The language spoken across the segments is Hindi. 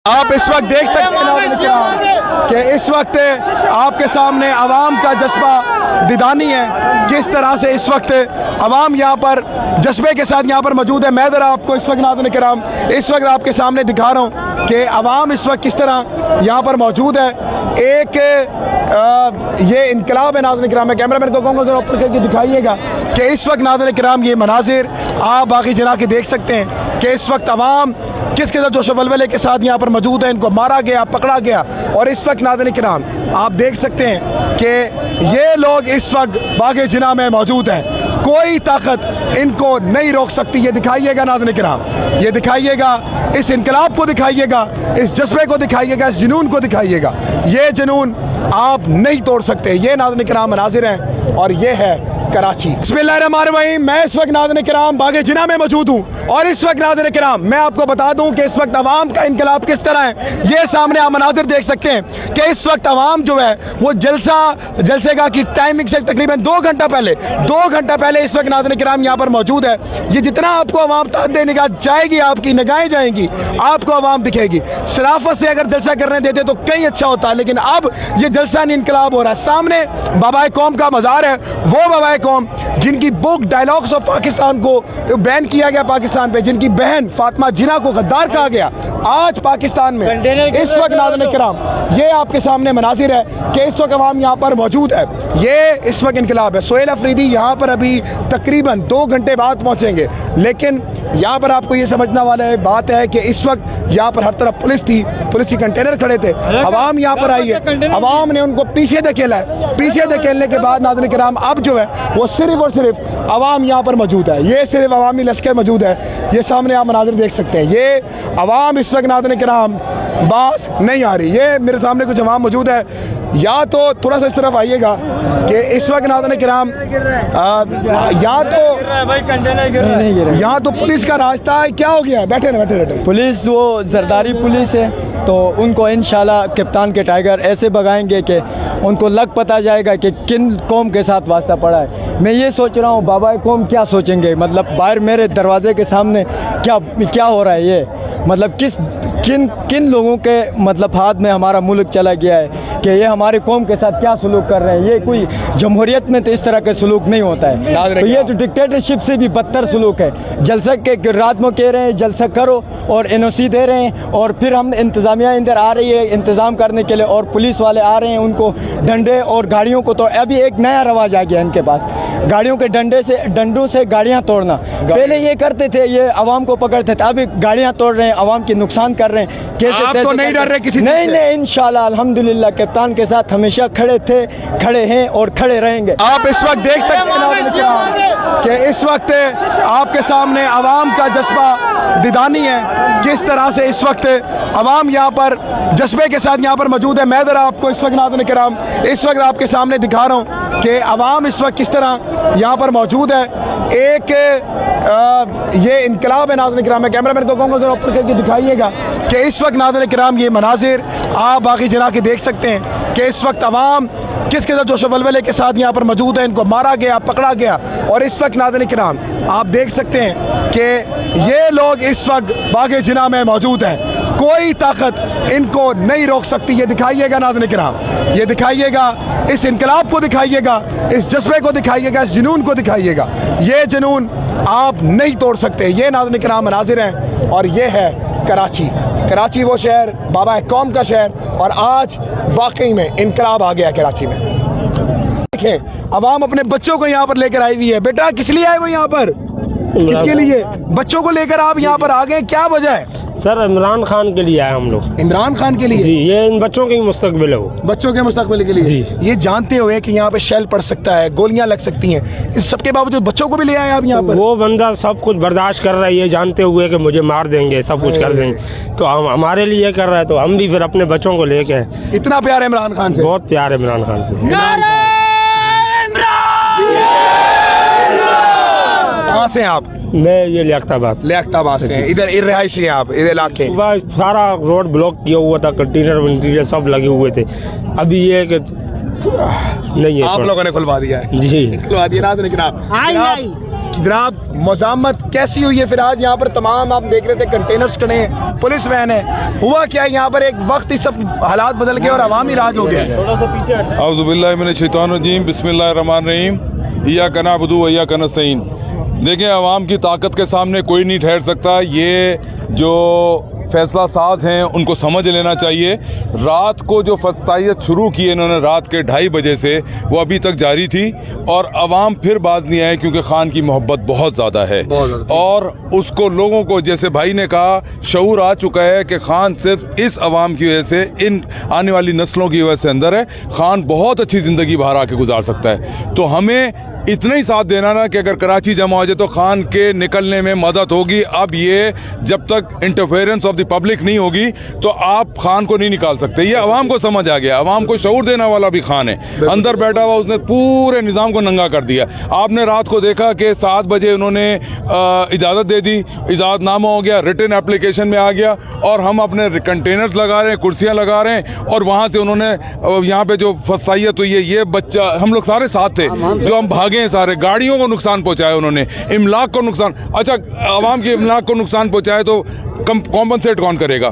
आप इस वक्त देख सकते हैं नाज़रीन किराम कि इस वक्त आपके सामने अवाम का जज्बा दीदानी है, किस तरह से इस वक्त अवाम यहाँ पर जज्बे के साथ यहाँ पर मौजूद है। मैं ज़रा आपको इस वक्त नाज़रीन किराम इस वक्त आपके सामने दिखा रहा हूँ कि अवाम इस वक्त किस तरह यहाँ पर मौजूद है। एक ये इनकलाब है नाज़रीन किराम। मैं कैमरामैन को कहूँगा ज़रा ऊपर करके दिखाइएगा कि इस वक्त नाज़रीन किराम ये मनाजिर आप बाकी जना के देख सकते हैं कि इस वक्त अवाम किस किस्म जोश वलवले के साथ यहाँ पर मौजूद है। इनको मारा गया, पकड़ा गया और इस वक्त नाज़रीन किराम आप देख सकते हैं कि ये लोग इस वक्त बागे जिना में मौजूद हैं। कोई ताकत इनको नहीं रोक सकती। ये दिखाइएगा नाज़रीन किराम, ये दिखाइएगा, इस इनकलाब को दिखाइएगा, इस जज्बे को दिखाइएगा, इस जुनून को दिखाइएगा। ये जुनून आप नहीं तोड़ सकते। ये नाज़रीन किराम मनाजिर हैं और ये है कराची। बिस्मिल्लाहिर्रहमानिर्रहीम। मैं इस वक्त नाज़रीन किराम बागे जिना में मौजूद हूँ और इस वक्त नाज़रीन किराम मैं आपको बता दूं कि इस वक्त अवाम का इनकलाब किस तरह है। ये सामने आप मनाजिर देख सकते हैं कि इस वक्त अवाम जो है वो जलसे का की टाइमिंग से तकरीबन 2 घंटा पहले इस वक्त नाज़रीन किराम यहाँ पर मौजूद है। ये जितना आपको अवाम ताकत निगाह जाएगी, आपकी निगाहें जाएंगी, आपको अवाम दिखेगी। शराफत से अगर जलसा करने देते तो कहीं अच्छा होता है, लेकिन अब ये जलसा नहीं इनकलाब हो रहा है। सामने बाबा कौम का मज़ार है, वो बाबा कौम जिनकी बुक डायलॉग्स ऑफ पाकिस्तान को बैन किया गया पाकिस्तान पे, जिनकी बहन फातिमा जिना को गद्दार कहा गया, आज पाकिस्तान में इस वक्त नाज़रीन किराम ये आपके सामने मनाजिर है कि इस वक्त अवाम यहाँ पर मौजूद है। ये इस वक्त इनकलाब है। सोहेल अफरीदी यहाँ पर अभी तकरीबन 2 घंटे बाद पहुँचेंगे, लेकिन यहाँ पर आपको ये समझना वाला बात है कि इस वक्त यहाँ पर हर तरफ पुलिस थी, पुलिस के कंटेनर खड़े थे, अवाम यहाँ पर आई है, अवाम ने उनको पीछे धकेला है। पीछे धकेलने के बाद नाज़रीन किराम अब जो है वो सिर्फ और सिर्फ अवाम यहाँ पर मौजूद है। ये सिर्फ अवामी लश्कर मौजूद है। ये सामने आप मनाजिर देख सकते हैं। ये अवाम इस वक्त नाज़रीन किराम बास नहीं आ रही। ये मेरे सामने कुछ अवाम मौजूद है, या तो थोड़ा सा इस तरफ आइएगा कि इस वक्त नाज़रीन किराम यहाँ तो पुलिस का रास्ता है। क्या हो गया है? बैठे बैठे पुलिस वो जरदारी पुलिस है, तो उनको इंशाल्लाह कप्तान के टाइगर ऐसे भगाएंगे कि उनको लग पता जाएगा कि किन कौम के साथ वास्ता पड़ा है। मैं ये सोच रहा हूँ बाबा कौम क्या सोचेंगे, मतलब बाहर मेरे दरवाजे के सामने क्या हो रहा है। ये मतलब किन लोगों के मतलब हाथ में हमारा मुल्क चला गया है कि ये हमारे कौम के साथ क्या सलूक कर रहे हैं। ये कोई जमहूरियत में तो इस तरह के सलूक नहीं होता है। तो ये तो डिक्टेटरशिप से भी बदतर सलूक है। जलसा के रात में कह रहे हैं जलसा करो और NOC दे रहे हैं, और फिर हम इंतज़ामिया इधर आ रही है इंतज़ाम करने के लिए, और पुलिस वाले आ रहे हैं उनको डंडे और गाड़ियों को। तो अभी एक नया रवाज आ गया इनके पास, गाड़ियों के डंडों से गाड़ियाँ तोड़ना। पहले ये करते थे, ये आवाम को पकड़ते थे, अभी गाड़ियाँ तोड़ रहे हैं, आवाम की नुकसान कर रहे हैं। कैसे तो नहीं डर रहे किसी? नहीं, इंशाल्लाह अल्हम्दुलिल्लाह कप्तान के साथ हमेशा खड़े थे, खड़े हैं और खड़े रहेंगे। आप इस वक्त देख सकते हैं कि इस वक्त आपके सामने अवाम का जज्बा दीदानी है, किस तरह से इस वक्त अवाम यहाँ पर जज्बे के साथ यहाँ पर मौजूद है। मैं ज़रा आपको इस वक्त नाज़रीन किराम इस वक्त आपके सामने दिखा रहा हूँ कि अवाम इस वक्त किस तरह यहाँ पर मौजूद है। एक ये इनकलाब है नाज़रीन किराम। मैं कैमरामैन को कहूँगा ज़रा ऊपर करके दिखाइएगा कि इस वक्त नाज़रीन किराम ये मनाजिर आप बाकी जना के देख सकते हैं कि इस वक्त अवाम किस किस्म जोश वलवले के साथ यहाँ पर मौजूद है। इनको मारा गया, पकड़ा गया और इस वक्त नाज़रीन किराम आप देख सकते हैं कि ये लोग इस वक्त बागे जिना में मौजूद हैं। कोई ताकत इनको नहीं रोक सकती। ये दिखाइएगा नाज़रीन किराम, ये दिखाइएगा, इस इनकलाब को दिखाइएगा, इस जज्बे को दिखाइएगा, इस जुनून को दिखाइएगा। ये जुनून आप नहीं तोड़ सकते। ये नाज़रीन किराम मनाजिर हैं और ये है कराची वो शहर, बाबा कौम का शहर, और आज वाकई में इनकलाब आ गया कराची में। देखें अवाम अपने बच्चों को यहाँ पर लेकर आई हुई है। बेटा किस लिए आए वो यहाँ पर? किसके लिए? बच्चों को लेकर आप यहाँ पर आ गए, क्या वजह है? सर इमरान खान के लिए आए हम लोग। इमरान खान के लिए? जी, ये इन बच्चों के मुस्तकबिल है, वो बच्चों के मुस्तकबिल के लिए जी। ये जानते हुए कि यहाँ पे शेल पड़ सकता है, गोलियां लग सकती हैं, इस सब के बावजूद बच्चों को भी ले आए आप यहाँ पर? वो बंदा सब कुछ बर्दाश्त कर रहा है, ये जानते हुए कि मुझे मार देंगे, सब कुछ कर देंगे, तो हम हमारे लिए कर रहा है, तो हम भी फिर अपने बच्चों को लेके। इतना प्यार है इमरान खान से? बहुत प्यार है इमरान खान से। कहाँ से आप? मैं ये लियाकताबाद से हैं। इधर रिहायशी हैं आप? इधर इलाके सुबह सारा रोड ब्लॉक किया हुआ था, कंटेनर सब लगे हुए थे। अभी ये कि नहीं है, आप लोगों ने खुलवा दिया है? जी खुलवा दिया। जनाब मज़ामत कैसी हुई है फिर आज यहाँ पर? तमाम आप देख रहे थे कंटेनर्स खड़े हैं, पुलिस वैन है, हुआ क्या है यहाँ पर? एक वक्त ही सब हालात बदल गए और अवामी राज हो गया। औज़ुबिल्लाहि मिनश शैतानिर रजीम, बिस्मिल्लाहिर्रहमानिर्रहीम, इय्याका नअबुदु व इय्याका नस्तईन। देखें, अवाम की ताकत के सामने कोई नहीं ठहर सकता। ये जो फैसला साज हैं उनको समझ लेना चाहिए। रात को जो फस्तायत शुरू की इन्होंने रात के 2:30 बजे से, वो अभी तक जारी थी और अवाम फिर बाज नहीं आए क्योंकि खान की मोहब्बत बहुत ज़्यादा है और उसको लोगों को, जैसे भाई ने कहा, शऊर आ चुका है कि खान सिर्फ इस अवाम की वजह से, इन आने वाली नस्लों की वजह से अंदर है। खान बहुत अच्छी ज़िंदगी बाहर आके गुजार सकता है। तो हमें इतना ही साथ देना ना कि अगर कराची जमा हो जाए तो खान के निकलने में मदद होगी। अब ये जब तक इंटरफेरेंस ऑफ द पब्लिक नहीं होगी तो आप खान को नहीं निकाल सकते। ये अवाम को समझ आ गया, अवाम को शऊर देने वाला भी खान है। अंदर बैठा हुआ उसने पूरे निज़ाम को नंगा कर दिया। आपने रात को देखा कि 7 बजे उन्होंने इजाज़त दे दी, इजाज़तनामा हो गया, रिटन एप्लीकेशन में आ गया और हम अपने कंटेनर्स लगा रहे हैं, कुर्सियाँ लगा रहे हैं और वहाँ से उन्होंने यहाँ पे जो फसाइयत हुई है, ये बच्चा, हम लोग सारे साथ थे, जो हम भागे हैं, सारे गाड़ियों को नुकसान पहुंचाया उन्होंने, इमलाक को नुकसान। अच्छा, आवाम के इमलाक को नुकसान पहुंचाए तो कॉम्पनसेट कौन करेगा?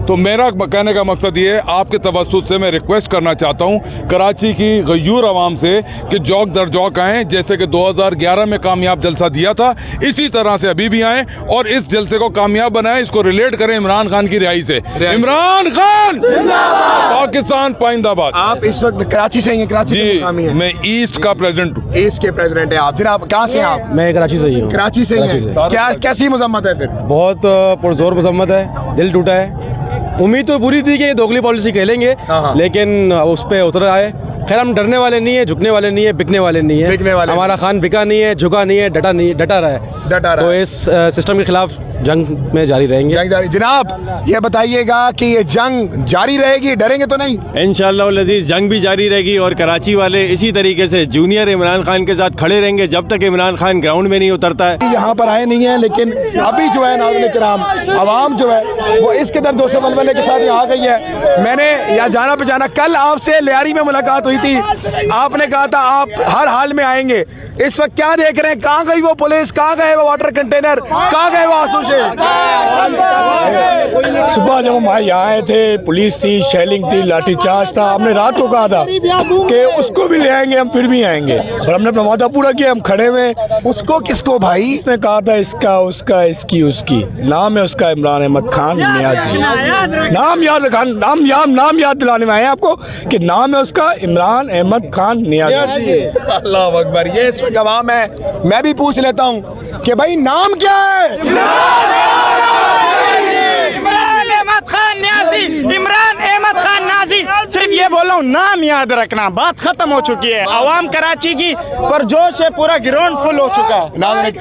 तो मेरा कहने का मकसद ये है, आपके तवस्सुत से मैं रिक्वेस्ट करना चाहता हूँ कराची की गयूर आवाम से कि जौक दर जौक आएँ। जैसे कि 2011 में कामयाब जलसा दिया था, इसी तरह से अभी भी आएँ और इस जलसे को कामयाब बनाएं। इसको रिलेट करें इमरान खान की रिहाई से। इमरान खान पाकिस्तान पाइंदाबाद। आप इस वक्त कराची से हैं? कराची जी, है। मैं ईस्ट का प्रेसिडेंट हूँ। ईस्ट के प्रेसिडेंट है आप? जनाब कहाँ से हैं आप? मैं कराची से ही हूँ। कराची से ही हैं। क्या कैसी मजम्मत है फिर? बहुत पुरजोर मजम्मत है, दिल टूटा है। उम्मीद तो बुरी थी कि ये दोगली पॉलिसी खेलेंगे, लेकिन उस पे उतर आए। खैर, हम डरने वाले नहीं है, झुकने वाले नहीं है, बिकने वाले नहीं है। बिकने वाले हमारा खान बिका नहीं है, झुका नहीं है, डटा रहा है। तो इस सिस्टम के खिलाफ जंग में जारी रहेंगे। जनाब ये बताइएगा कि ये जंग जारी रहेगी, डरेंगे तो नहीं? इंशाअल्लाह अज़ीज़ जंग भी जारी रहेगी और कराची वाले इसी तरीके से जूनियर इमरान खान के साथ खड़े रहेंगे जब तक इमरान खान ग्राउंड में नहीं उतरता है। यहाँ पर आए नहीं है, लेकिन अभी जो है नाज़रीन किराम, आवाम जो है वो इस कदर जोश वलवले के साथ यहाँ आ गई है। मैंने यहाँ जाना पहचाना, कल आपसे लियारी में मुलाकात हुई थी, आपने कहा था आप हर हाल में आएंगे। इस वक्त क्या देख रहे हैं? कहाँ गई वो पुलिस, कहाँ गए वो वाटर कंटेनर, कहाँ गए वो आंसू? सुबह जब हम यहाँ आए थे, पुलिस थी, शेलिंग थी, लाठीचार्ज था। हमने रात को कहा था कि उसको भी ले आएंगे, हम फिर भी आएंगे और हमने अपना वादा पूरा किया। हम खड़े हुए। उसको किसको भाई? इसने कहा था इसका, उसका, इसकी, उसकी। नाम है उसका इमरान अहमद खान नियाजी। नाम याद दिलाने में आए आपको कि नाम है उसका इमरान अहमद खान नियाजी। अल्लाह अकबर। ये इस वक्त आवाम है। मैं भी पूछ लेता हूँ कि भाई नाम क्या है? इमरान अहमद खान न्याजी, इमरान अहमद खान नाजी। सिर्फ ये बोल रहा हूँ, नाम याद रखना, बात खत्म हो चुकी है। आवाम कराची की परजोश है, पूरा ग्राउंड फुल हो चुका है। नाज़रीन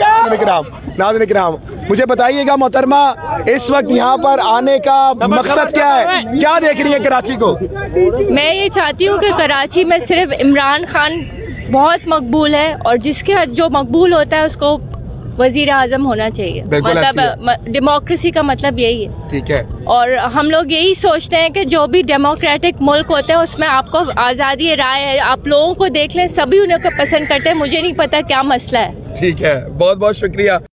किराम, मुझे बताइएगा मोहतरमा, इस वक्त यहाँ पर आने का मकसद क्या है? क्या देख रही है कराची को? मैं ये चाहती हूँ कि कराची में सिर्फ इमरान खान बहुत मकबूल है और जिसके जो मकबूल होता है उसको वजीर आजम होना चाहिए। मतलब डेमोक्रेसी का मतलब यही है। ठीक है। और हम लोग यही सोचते हैं कि जो भी डेमोक्रेटिक मुल्क होता है उसमें आपको आज़ादी राय है। आप लोगों को देख लें, सभी उन्हें को पसंद करते हैं। मुझे नहीं पता क्या मसला है। ठीक है, बहुत बहुत शुक्रिया।